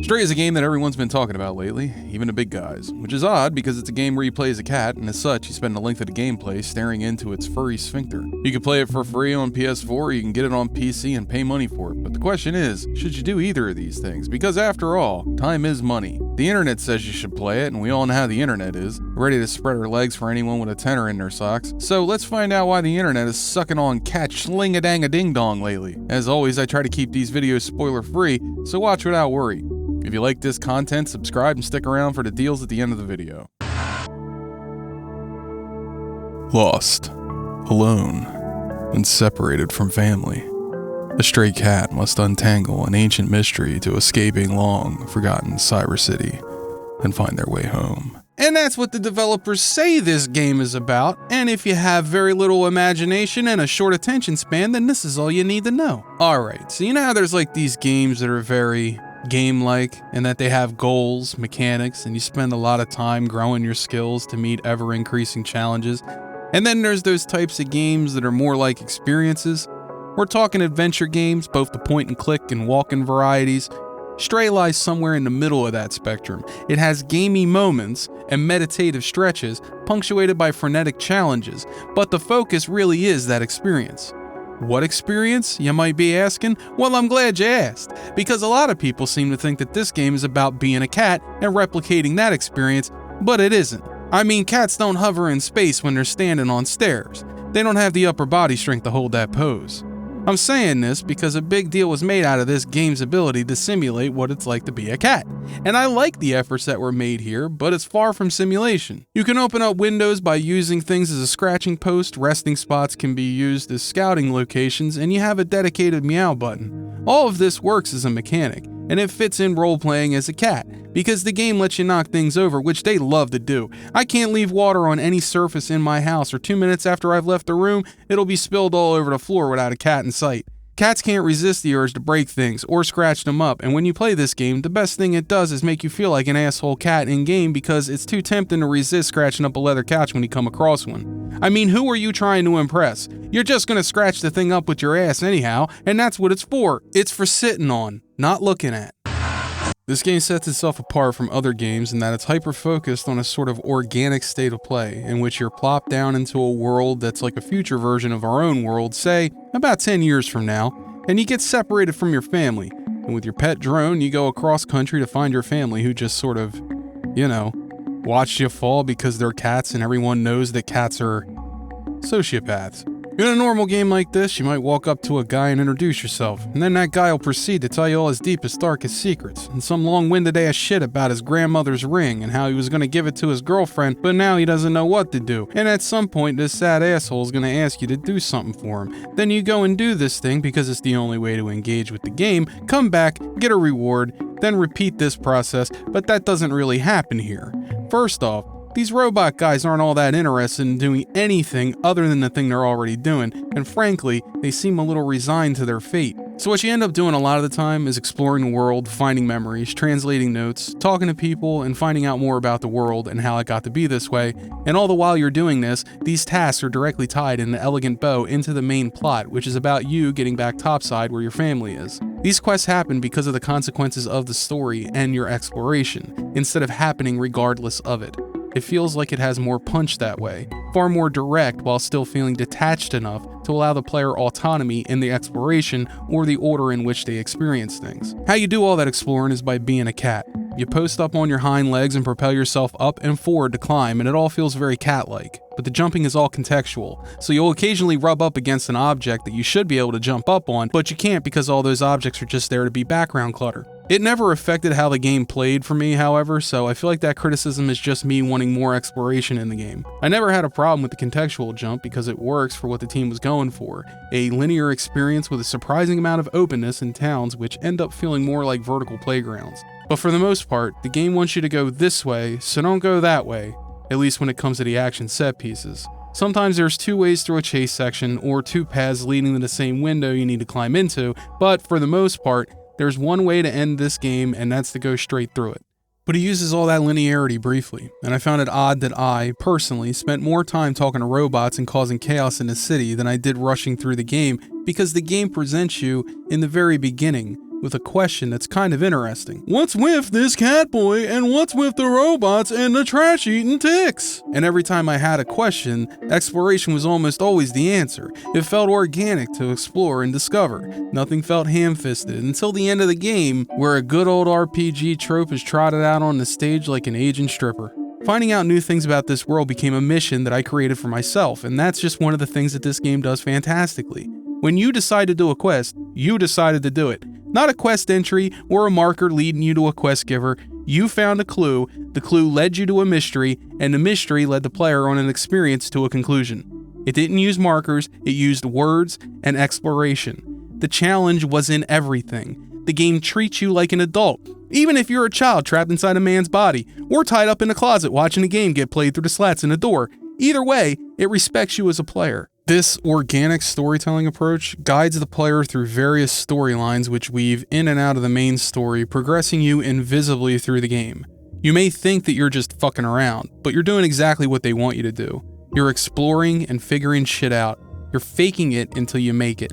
Stray is a game that everyone's been talking about lately, even the big guys, which is odd because it's a game where you play as a cat, and as such, you spend the length of the gameplay staring into its furry sphincter. You can play it for free on PS4, or you can get it on PC and pay money for it, but the question is, should you do either of these things? Because after all, time is money. The internet says you should play it, and we all know how the internet is, ready to spread her legs for anyone with a tenner in their socks. So let's find out why the internet is sucking on cat schling-a-dang-a-ding-dong lately. As always, I try to keep these videos spoiler-free, so watch without worry. If you like this content, subscribe and stick around for the deals at the end of the video. Lost, alone, and separated from family. A stray cat must untangle an ancient mystery to escape a long-forgotten cyber city and find their way home. And that's what the developers say this game is about, and if you have very little imagination and a short attention span, then this is all you need to know. Alright, so you know how there's like these games that are very game-like, and that they have goals, mechanics, and you spend a lot of time growing your skills to meet ever-increasing challenges. And then there's those types of games that are more like experiences. We're talking adventure games, both the point-and-click and walk-in varieties. Stray lies somewhere in the middle of that spectrum. It has gamey moments and meditative stretches, punctuated by frenetic challenges, but the focus really is that experience. What experience, you might be asking? Well, I'm glad you asked, because a lot of people seem to think that this game is about being a cat and replicating that experience, but it isn't. I mean, cats don't hover in space when they're standing on stairs. They don't have the upper body strength to hold that pose. I'm saying this because a big deal was made out of this game's ability to simulate what it's like to be a cat. And I like the efforts that were made here, but it's far from simulation. You can open up windows by using things as a scratching post, resting spots can be used as scouting locations, and you have a dedicated meow button. All of this works as a mechanic, and it fits in role-playing as a cat, because the game lets you knock things over, which they love to do. I can't leave water on any surface in my house, or 2 minutes after I've left the room, it'll be spilled all over the floor without a cat in sight. Cats can't resist the urge to break things, or scratch them up, and when you play this game, the best thing it does is make you feel like an asshole cat in-game because it's too tempting to resist scratching up a leather couch when you come across one. I mean, who are you trying to impress? You're just gonna scratch the thing up with your ass anyhow, and that's what it's for. It's for sitting on, not looking at. This game sets itself apart from other games in that it's hyper-focused on a sort of organic state of play, in which you're plopped down into a world that's like a future version of our own world, say, about 10 years from now, and you get separated from your family. And with your pet drone, you go across country to find your family who just sort of, watched you fall because they're cats and everyone knows that cats are sociopaths. In a normal game like this, you might walk up to a guy and introduce yourself, and then that guy will proceed to tell you all his deepest, darkest secrets, and some long-winded ass shit about his grandmother's ring and how he was going to give it to his girlfriend, but now he doesn't know what to do. And at some point, this sad asshole is going to ask you to do something for him. Then you go and do this thing because it's the only way to engage with the game, come back, get a reward, then repeat this process, but that doesn't really happen here. First off, these robot guys aren't all that interested in doing anything other than the thing they're already doing, and frankly, they seem a little resigned to their fate. So what you end up doing a lot of the time is exploring the world, finding memories, translating notes, talking to people, and finding out more about the world and how it got to be this way. And all the while you're doing this, these tasks are directly tied in an elegant bow into the main plot, which is about you getting back topside where your family is. These quests happen because of the consequences of the story and your exploration, instead of happening regardless of it. It feels like it has more punch that way, far more direct while still feeling detached enough to allow the player autonomy in the exploration or the order in which they experience things. How you do all that exploring is by being a cat. You post up on your hind legs and propel yourself up and forward to climb, and it all feels very cat-like. But the jumping is all contextual, so you'll occasionally rub up against an object that you should be able to jump up on, but you can't because all those objects are just there to be background clutter. It never affected how the game played for me, however, so I feel like that criticism is just me wanting more exploration in the game. I never had a problem with the contextual jump because it works for what the team was going for, a linear experience with a surprising amount of openness in towns which end up feeling more like vertical playgrounds. But for the most part, the game wants you to go this way, so don't go that way, at least when it comes to the action set pieces. Sometimes there's 2 ways through a chase section, or 2 paths leading to the same window you need to climb into, but for the most part, there's one way to end this game, and that's to go straight through it. But he uses all that linearity briefly, and I found it odd that I, personally, spent more time talking to robots and causing chaos in the city than I did rushing through the game, because the game presents you, in the very beginning, with a question that's kind of interesting. What's with this cat boy, and what's with the robots and the trash-eating ticks? And every time I had a question, exploration was almost always the answer. It felt organic to explore and discover. Nothing felt ham-fisted until the end of the game, where a good old RPG trope is trotted out on the stage like an aging stripper. Finding out new things about this world became a mission that I created for myself, and that's just one of the things that this game does fantastically. When you decide to do a quest, you decided to do it. Not a quest entry or a marker leading you to a quest giver. You found a clue, the clue led you to a mystery, and the mystery led the player on an experience to a conclusion. It didn't use markers, it used words and exploration. The challenge was in everything. The game treats you like an adult, even if you're a child trapped inside a man's body, or tied up in a closet watching a game get played through the slats in a door. Either way, it respects you as a player. This organic storytelling approach guides the player through various storylines which weave in and out of the main story, progressing you invisibly through the game. You may think that you're just fucking around, but you're doing exactly what they want you to do. You're exploring and figuring shit out. You're faking it until you make it.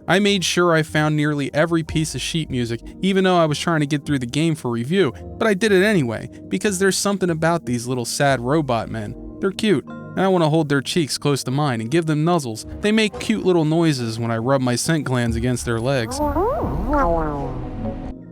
I made sure I found nearly every piece of sheet music, even though I was trying to get through the game for review, but I did it anyway, because there's something about these little sad robot men. They're cute, and I want to hold their cheeks close to mine and give them nuzzles. They make cute little noises when I rub my scent glands against their legs.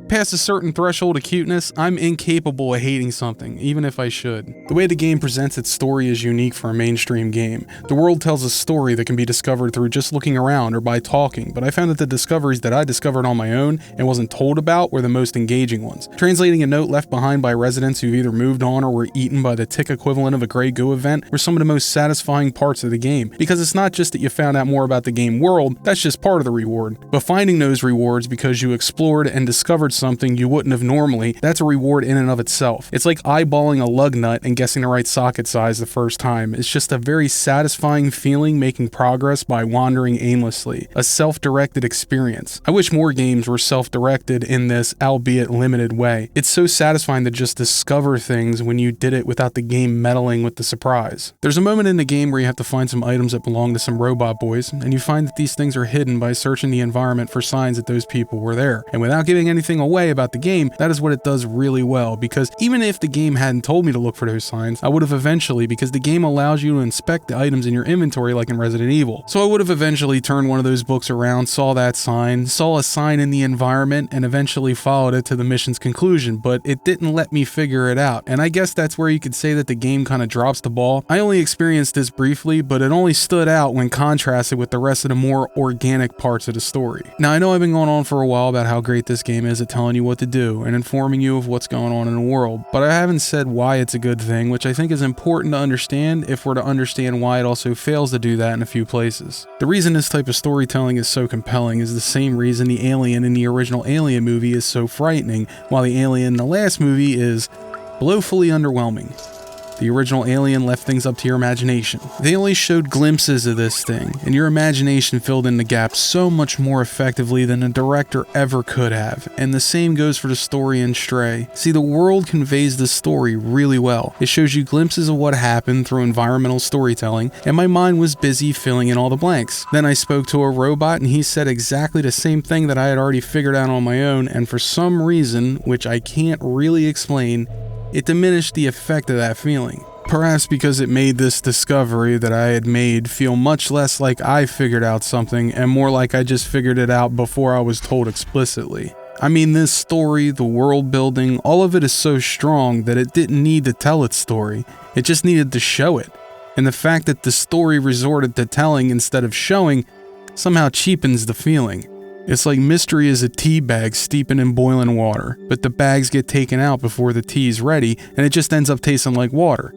Past a certain threshold of cuteness, I'm incapable of hating something, even if I should. The way the game presents its story is unique for a mainstream game. The world tells a story that can be discovered through just looking around or by talking, but I found that the discoveries that I discovered on my own and wasn't told about were the most engaging ones. Translating a note left behind by residents who've either moved on or were eaten by the tick equivalent of a Grey Goo event were some of the most satisfying parts of the game, because it's not just that you found out more about the game world, that's just part of the reward. But finding those rewards because you explored and discovered something you wouldn't have normally, that's a reward in and of itself. It's like eyeballing a lug nut and guessing the right socket size the first time. It's just a very satisfying feeling making progress by wandering aimlessly. A self-directed experience. I wish more games were self-directed in this, albeit limited way. It's so satisfying to just discover things when you did it without the game meddling with the surprise. There's a moment in the game where you have to find some items that belong to some robot boys, and you find that these things are hidden by searching the environment for signs that those people were there. And without giving anything away about the game, that is what it does really well, because even if the game hadn't told me to look for those signs, I would have eventually, because the game allows you to inspect the items in your inventory like in Resident Evil. So I would have eventually turned one of those books around, saw that sign, saw a sign in the environment, and eventually followed it to the mission's conclusion, but it didn't let me figure it out. And I guess that's where you could say that the game kind of drops the ball. I only experienced this briefly, but it only stood out when contrasted with the rest of the more organic parts of the story. Now, I know I've been going on for a while about how great this game is at telling you what to do and informing you of what's going on in the world, but I haven't said why it's a good thing, which I think is important to understand if we're to understand why it also fails to do that in a few places. The reason this type of storytelling is so compelling is the same reason the alien in the original Alien movie is so frightening, while the alien in the last movie is blowfully underwhelming. The original Alien left things up to your imagination. They only showed glimpses of this thing, and your imagination filled in the gaps so much more effectively than a director ever could have, and the same goes for the story in Stray. See, the world conveys the story really well. It shows you glimpses of what happened through environmental storytelling, and my mind was busy filling in all the blanks. Then I spoke to a robot, and he said exactly the same thing that I had already figured out on my own, and for some reason, which I can't really explain, it diminished the effect of that feeling. Perhaps because it made this discovery that I had made feel much less like I figured out something and more like I just figured it out before I was told explicitly. I mean, this story, the world building, all of it is so strong that it didn't need to tell its story. It just needed to show it. And the fact that the story resorted to telling instead of showing somehow cheapens the feeling. It's like mystery is a tea bag steeping in boiling water, but the bags get taken out before the tea's ready, and it just ends up tasting like water.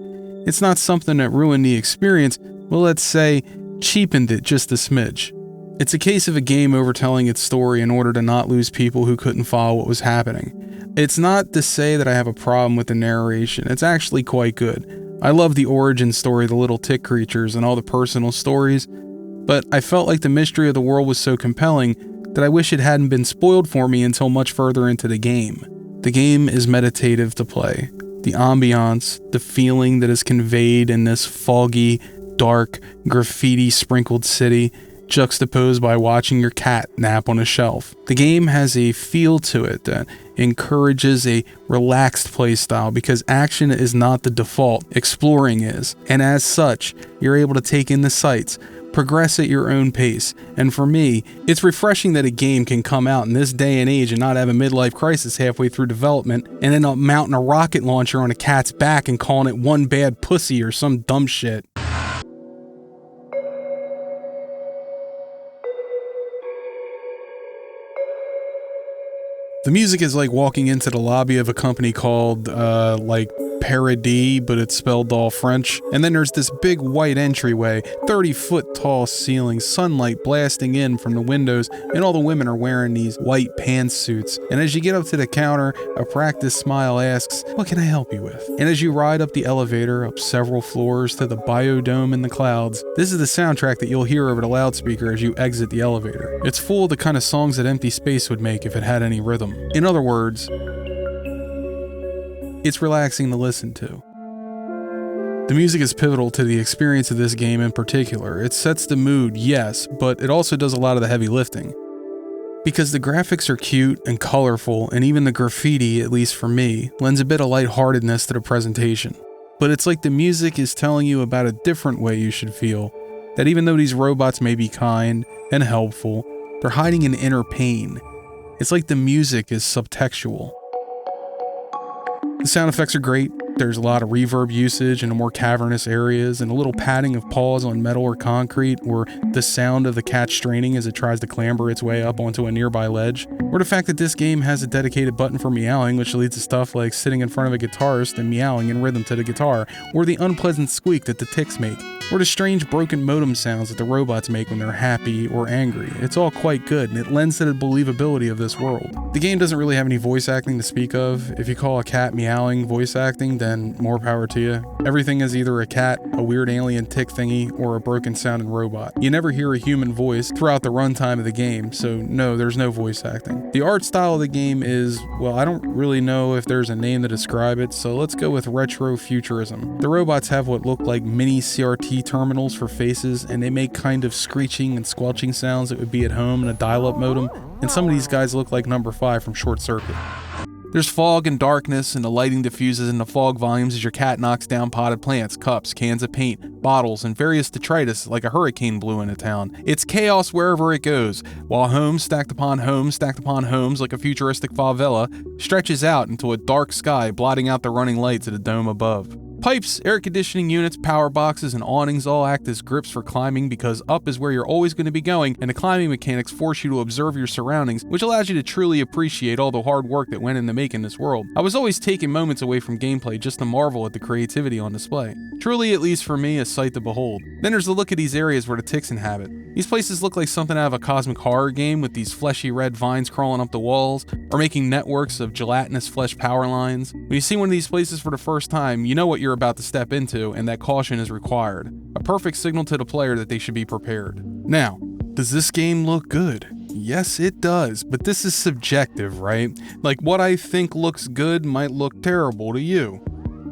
It's not something that ruined the experience, well, let's say, cheapened it just a smidge. It's a case of a game overtelling its story in order to not lose people who couldn't follow what was happening. It's not to say that I have a problem with the narration, it's actually quite good. I love the origin story, the little tick creatures, and all the personal stories, but I felt like the mystery of the world was so compelling that I wish it hadn't been spoiled for me until much further into the game. The game is meditative to play. The ambiance, the feeling that is conveyed in this foggy, dark, graffiti-sprinkled city juxtaposed by watching your cat nap on a shelf. The game has a feel to it that encourages a relaxed playstyle because action is not the default, exploring is. And as such, you're able to take in the sights, progress at your own pace. And for me, it's refreshing that a game can come out in this day and age and not have a midlife crisis halfway through development and end up mounting a rocket launcher on a cat's back and calling it one bad pussy or some dumb shit. The music is like walking into the lobby of a company called, Paradis, but it's spelled all French. And then there's this big white entryway, 30-foot tall ceiling, sunlight blasting in from the windows, and all the women are wearing these white pantsuits. And as you get up to the counter, a practiced smile asks, "What can I help you with?" And as you ride up the elevator, up several floors to the biodome in the clouds, this is the soundtrack that you'll hear over the loudspeaker as you exit the elevator. It's full of the kind of songs that Empty Space would make if it had any rhythm. In other words, it's relaxing to listen to. The music is pivotal to the experience of this game in particular. It sets the mood, yes, but it also does a lot of the heavy lifting. Because the graphics are cute and colorful, and even the graffiti, at least for me, lends a bit of lightheartedness to the presentation. But it's like the music is telling you about a different way you should feel, that even though these robots may be kind and helpful, they're hiding an inner pain. It's like the music is subtextual. The sound effects are great. There's a lot of reverb usage in the more cavernous areas and a little padding of paws on metal or concrete, or the sound of the cat straining as it tries to clamber its way up onto a nearby ledge, or the fact that this game has a dedicated button for meowing, which leads to stuff like sitting in front of a guitarist and meowing in rhythm to the guitar, or the unpleasant squeak that the ticks make, or the strange broken modem sounds that the robots make when they're happy or angry. It's all quite good, and it lends to the believability of this world. The game doesn't really have any voice acting to speak of. If you call a cat meowing voice acting, then more power to you. Everything is either a cat, a weird alien tick thingy, or a broken sounding robot. You never hear a human voice throughout the runtime of the game, so no, there's no voice acting. The art style of the game is, well, I don't really know if there's a name to describe it, so let's go with retro futurism. The robots have what look like mini CRT terminals for faces, and they make kind of screeching and squelching sounds that would be at home in a dial-up modem, and some of these guys look like number 5 from Short Circuit. There's fog and darkness, and the lighting diffuses into fog volumes as your cat knocks down potted plants, cups, cans of paint, bottles, and various detritus like a hurricane blew into town. It's chaos wherever it goes, while homes stacked upon homes like a futuristic favela stretches out into a dark sky, blotting out the running lights at a dome above. Pipes, air conditioning units, power boxes, and awnings all act as grips for climbing because up is where you're always going to be going, and the climbing mechanics force you to observe your surroundings, which allows you to truly appreciate all the hard work that went into making this world. I was always taking moments away from gameplay just to marvel at the creativity on display. Truly, at least for me, a sight to behold. Then there's the look at these areas where the ticks inhabit. These places look like something out of a cosmic horror game with these fleshy red vines crawling up the walls, or making networks of gelatinous flesh power lines. When you see one of these places for the first time, you know what you're about to step into, and that caution is required. A perfect signal to the player that they should be prepared. Now, does this game look good? Yes, it does, but this is subjective, right? Like, what I think looks good might look terrible to you.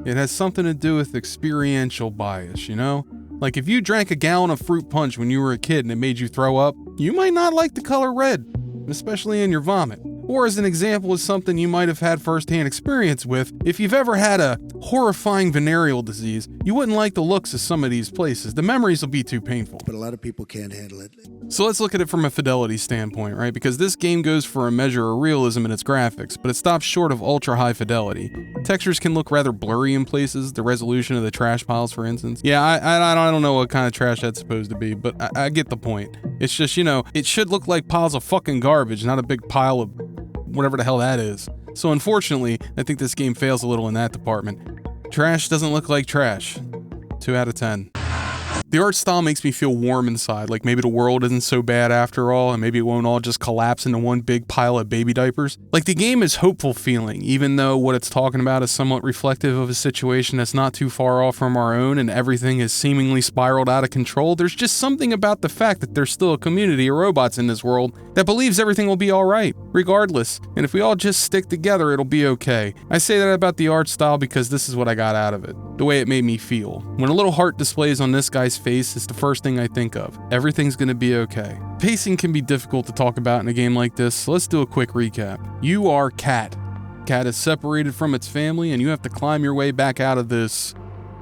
It has something to do with experiential bias, you know? Like, if you drank a gallon of fruit punch when you were a kid and it made you throw up, you might not like the color red, especially in your vomit. Or as an example is something you might have had first-hand experience with, if you've ever had a horrifying venereal disease, you wouldn't like the looks of some of these places. The memories will be too painful. But a lot of people can't handle it. So let's look at it from a fidelity standpoint, right? Because this game goes for a measure of realism in its graphics, but it stops short of ultra-high fidelity. Textures can look rather blurry in places, the resolution of the trash piles, for instance. Yeah, I don't know what kind of trash that's supposed to be, but I get the point. It's just, you know, it should look like piles of fucking garbage, not a big pile of whatever the hell that is. So unfortunately, I think this game fails a little in that department. Trash doesn't look like trash. 2 out of 10. The art style makes me feel warm inside, like maybe the world isn't so bad after all, and maybe it won't all just collapse into one big pile of baby diapers. Like, the game is hopeful feeling, even though what it's talking about is somewhat reflective of a situation that's not too far off from our own, and everything is seemingly spiraled out of control. There's just something about the fact that there's still a community of robots in this world that believes everything will be alright, regardless, and if we all just stick together, it'll be okay. I say that about the art style because this is what I got out of it, the way it made me feel. When a little heart displays on this guy's face is the first thing I think of. Everything's gonna be okay. Pacing can be difficult to talk about in a game like this, so let's do a quick recap. You are Cat. Cat is separated from its family, and you have to climb your way back out of this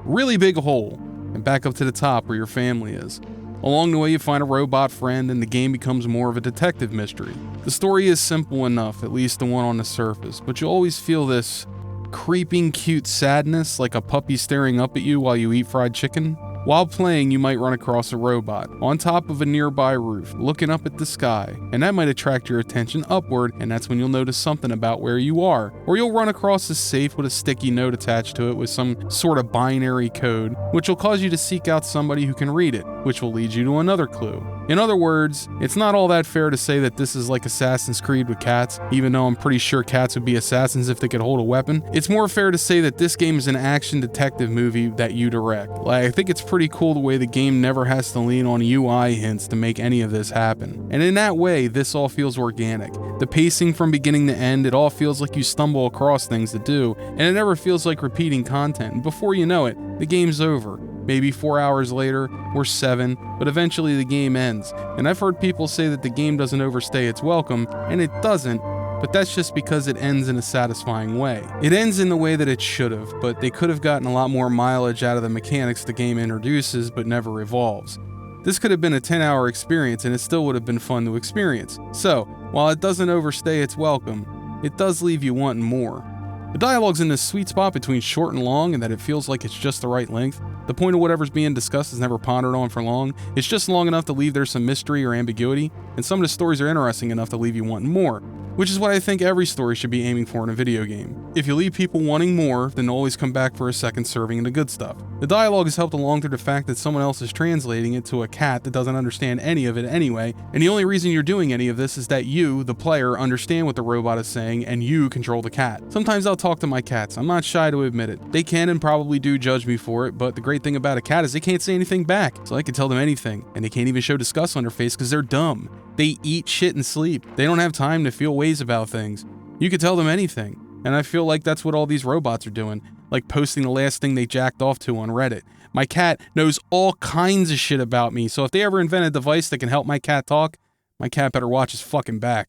really big hole and back up to the top where your family is. Along the way, you find a robot friend, and the game becomes more of a detective mystery. The story is simple enough, at least the one on the surface, but you always feel this creeping, cute sadness like a puppy staring up at you while you eat fried chicken. While playing, you might run across a robot on top of a nearby roof, looking up at the sky, and that might attract your attention upward, and that's when you'll notice something about where you are. Or you'll run across a safe with a sticky note attached to it with some sort of binary code, which will cause you to seek out somebody who can read it, which will lead you to another clue. In other words, it's not all that fair to say that this is like Assassin's Creed with cats, even though I'm pretty sure cats would be assassins if they could hold a weapon. It's more fair to say that this game is an action detective movie that you direct. Like, I think it's pretty cool the way the game never has to lean on UI hints to make any of this happen. And in that way, this all feels organic. The pacing from beginning to end, it all feels like you stumble across things to do, and it never feels like repeating content. And before you know it, the game's over. Maybe 4 hours later, or 7, but eventually the game ends. And I've heard people say that the game doesn't overstay its welcome, and it doesn't, but that's just because it ends in a satisfying way. It ends in the way that it should have, but they could have gotten a lot more mileage out of the mechanics the game introduces but never evolves. This could have been a 10-hour experience, and it still would have been fun to experience. So, while it doesn't overstay its welcome, it does leave you wanting more. The dialogue's in this sweet spot between short and long, and that it feels like it's just the right length. The point of whatever's being discussed is never pondered on for long. It's just long enough to leave there some mystery or ambiguity, and some of the stories are interesting enough to leave you wanting more, which is what I think every story should be aiming for in a video game. If you leave people wanting more, then they'll always come back for a second serving of the good stuff. The dialogue is helped along through the fact that someone else is translating it to a cat that doesn't understand any of it anyway, and the only reason you're doing any of this is that you, the player, understand what the robot is saying and you control the cat. Sometimes I'll talk to my cats. I'm not shy to admit it. They can and probably do judge me for it, but the great thing about a cat is they can't say anything back, so I can tell them anything, and they can't even show disgust on their face because they're dumb. They eat, shit, and sleep. They don't have time to feel ways about things. You could tell them anything, and I feel like that's what all these robots are doing, like posting the last thing they jacked off to on Reddit. My cat knows all kinds of shit about me, so if they ever invent a device that can help my cat talk, my cat better watch his fucking back.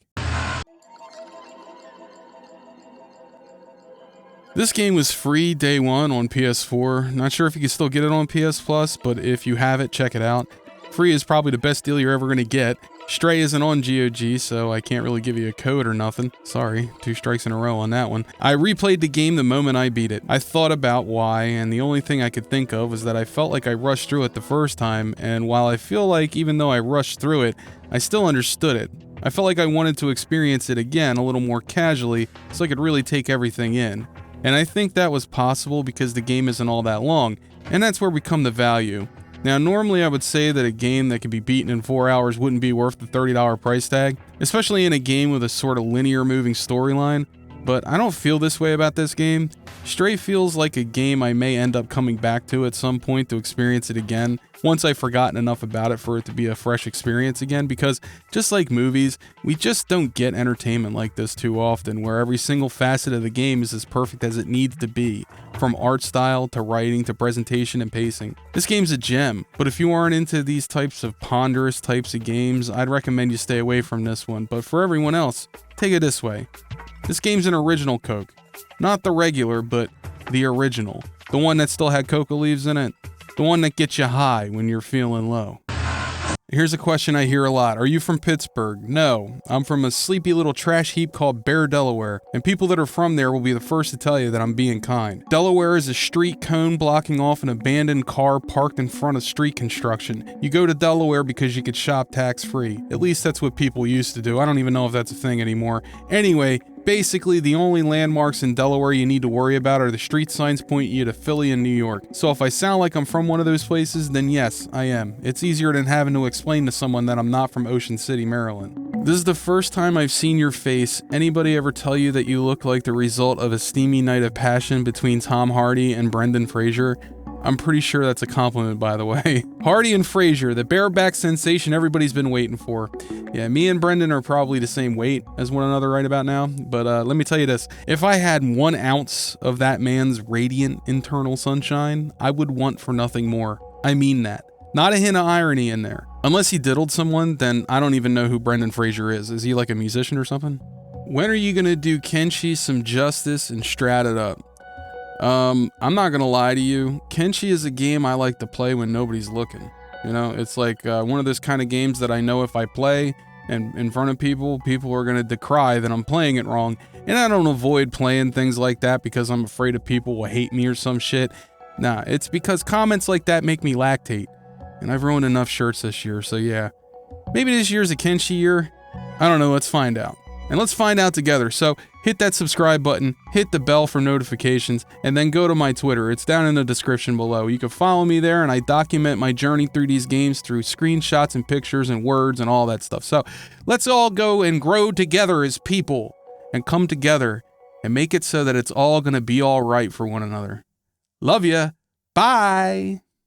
This game was free day one on PS4. Not sure if you can still get it on PS Plus, but if you have it, check it out. Free is probably the best deal you're ever going to get. Stray isn't on GOG, so I can't really give you a code or nothing. Sorry, 2 strikes in a row on that one. I replayed the game the moment I beat it. I thought about why, and the only thing I could think of was that I felt like I rushed through it the first time, and while I feel like even though I rushed through it, I still understood it. I felt like I wanted to experience it again a little more casually so I could really take everything in. And I think that was possible because the game isn't all that long, and that's where we come to value. Now, normally I would say that a game that can be beaten in 4 hours wouldn't be worth the $30 price tag, especially in a game with a sort of linear moving storyline, but I don't feel this way about this game. Stray feels like a game I may end up coming back to at some point to experience it again, once I've forgotten enough about it for it to be a fresh experience again, because just like movies, we just don't get entertainment like this too often, where every single facet of the game is as perfect as it needs to be, from art style to writing to presentation and pacing. This game's a gem, but if you aren't into these types of ponderous types of games, I'd recommend you stay away from this one, but for everyone else, take it this way. This game's an original Coke. Not the regular, but the original. The one that still had cocoa leaves in it. The one that gets you high when you're feeling low. Here's a question I hear a lot. Are you from Pittsburgh? No, I'm from a sleepy little trash heap called Bear, Delaware, and people that are from there will be the first to tell you that I'm being kind. Delaware is a street cone blocking off an abandoned car parked in front of street construction. You go to Delaware because you could shop tax-free. At least that's what people used to do. I don't even know if that's a thing anymore. Anyway, basically, the only landmarks in Delaware you need to worry about are the street signs pointing you to Philly and New York. So if I sound like I'm from one of those places, then yes, I am. It's easier than having to explain to someone that I'm not from Ocean City, Maryland. This is the first time I've seen your face. Anybody ever tell you that you look like the result of a steamy night of passion between Tom Hardy and Brendan Fraser? I'm pretty sure that's a compliment, by the way. Hardy and Fraser, the bareback sensation everybody's been waiting for. Yeah, me and Brendan are probably the same weight as one another right about now, but let me tell you this. If I had 1 ounce of that man's radiant internal sunshine, I would want for nothing more. I mean that. Not a hint of irony in there. Unless he diddled someone, then I don't even know who Brendan Fraser is. Is he like a musician or something? When are you gonna do Kenshi some justice and strat it up? I'm not gonna lie to you. Kenshi is a game I like to play when nobody's looking. You know, it's like one of those kind of games that I know if I play and in front of people are gonna decry that I'm playing it wrong. And I don't avoid playing things like that because I'm afraid of people will hate me or some shit. Nah, it's because comments like that make me lactate. And I've ruined enough shirts this year, so yeah. Maybe this year's a Kenshi year. I don't know, let's find out. And let's find out together. So hit that subscribe button, hit the bell for notifications, and then go to my Twitter. It's down in the description below. You can follow me there, and I document my journey through these games through screenshots and pictures and words and all that stuff. So let's all go and grow together as people and come together and make it so that it's all going to be all right for one another. Love ya. Bye.